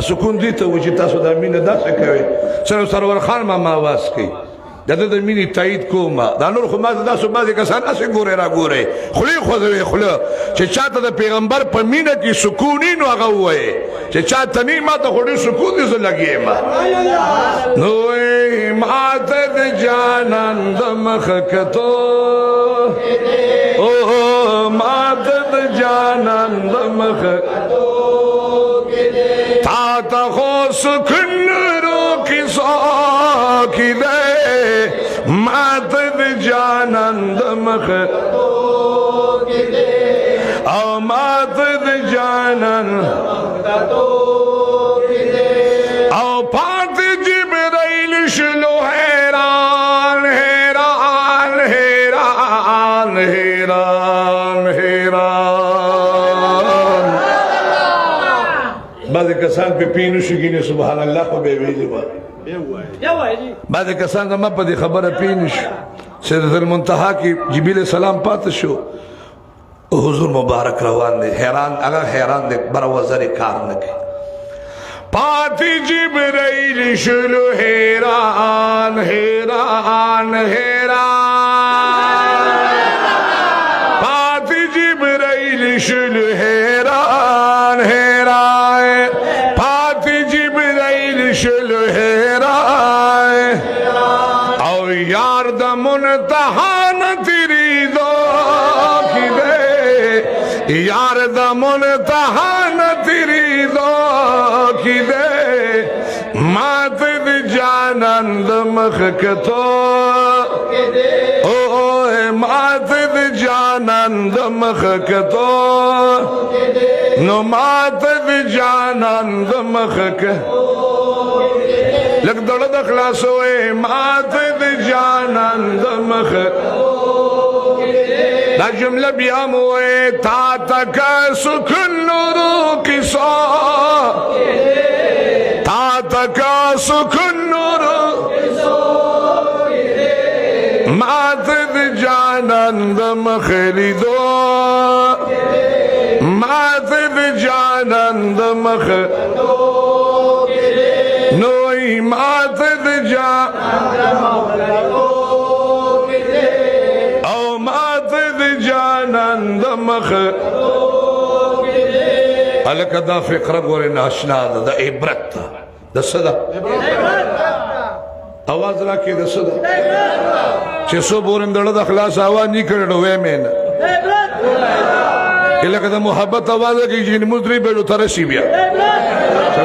سکون دي ته و چې تاسو د مینه داسې کوئ صرف سرور خان ماما آواز کوي د ده د مینې تایید کوم دا نور خو ما ته داسې بعضې کسان هسې ګورئ را ګورئ خولې خوځوئ خوله چې چاته د پیغمبر په مینه کې سکون وي نو هغه ووایې چې چاته نه ما ته خو ډېر سکون دي زه لګېږم نو ما ته د جانان د مخه کتو ما ته د جانان د مخه تا ته خو سکون رو کیسو کی دی ما ته د جانان د مخه او ما ته د جانان او پات جبرائیل شلو حیران حیران حیران حیران حیران بعض کسان په پینو شګینه سبحان الله خو به ویلی و بعض کسان زما په دې خبره پینو شو سیدۃ المنتهى کې جبرئیل السلام پات شو حضور مبارک روان دي حیران هغه حیران دي بر وزر کار نه کوي پاتی جبرائیل شلو حیران حیران حیران پاتی جبرائیل شلو حیران حیران پاتی جبرائیل شلو حیران او یار د منتهان تیری دو کی دے یار د منتهان تیری دو کی دے مات د جانان د مخ کتو او مات د جانان د مخ کتو نو مات د جانان د مخ کتو لگ دڑ د خلاصوئے مات د جانان د مخ دا جمله بیا موئے تا تک سکن نورو کسا تا تک سکن نورو مات د جانان د مخ لیدو مات د جانان د مخ نوئی مات د جانان او مات د جانان د مخ الکه دا فقره ګورې ناشنا ده د عبرت د څه ده اواز راکې د څه ده چې څو بورم دړه د خلاص اواز نه کړو وې مې نه لکه د محبت اواز کې چې مدري به تر شي بیا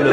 نه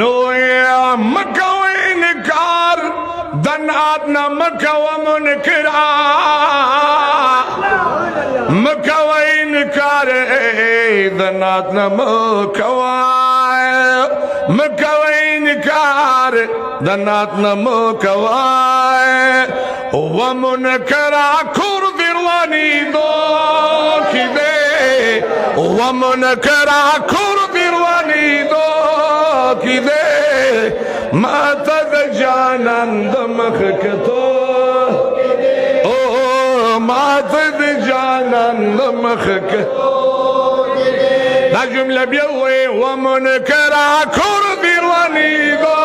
نو مکه انکار دنات نه مکه ومنکرا مکه انکار دنات نه مکه انکار دنات نه مکه ومنکرا کور دیروانی دو کی دے ومنکرا کور دیروانی دو کی دے ماتا د جانان د مخ کتو او ماتا د جانان د مخ کتو دا جمله بیا وې ومنکرا کور دیروانی دو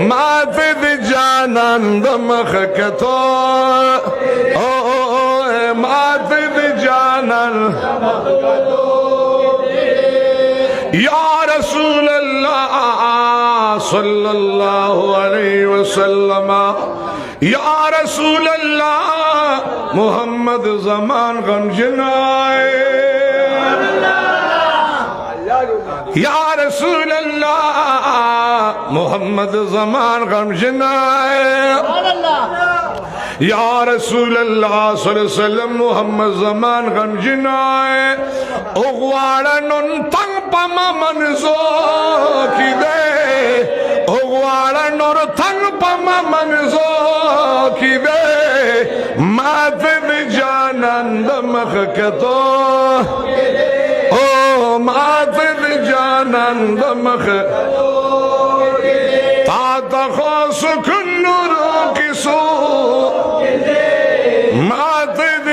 ماتا د جانان د مخ کتو او ماتا د جانان یا رسول اللہ صلی اللہ علیہ وسلم یا رسول اللہ محمد زمان غمجن آئے یا رسول اللہ محمد زمان غمجن آئے یا رسول اللہ صلی اللہ علیہ وسلم محمد زمان غمجن آئے اغوارا نن تنگ پما منزو کی دے اغوارا نن تنگ پما منزو کی دے مات د جانان د مخ کتو او مات د جانان د مخ تا تخوص کن نورو کسو مات د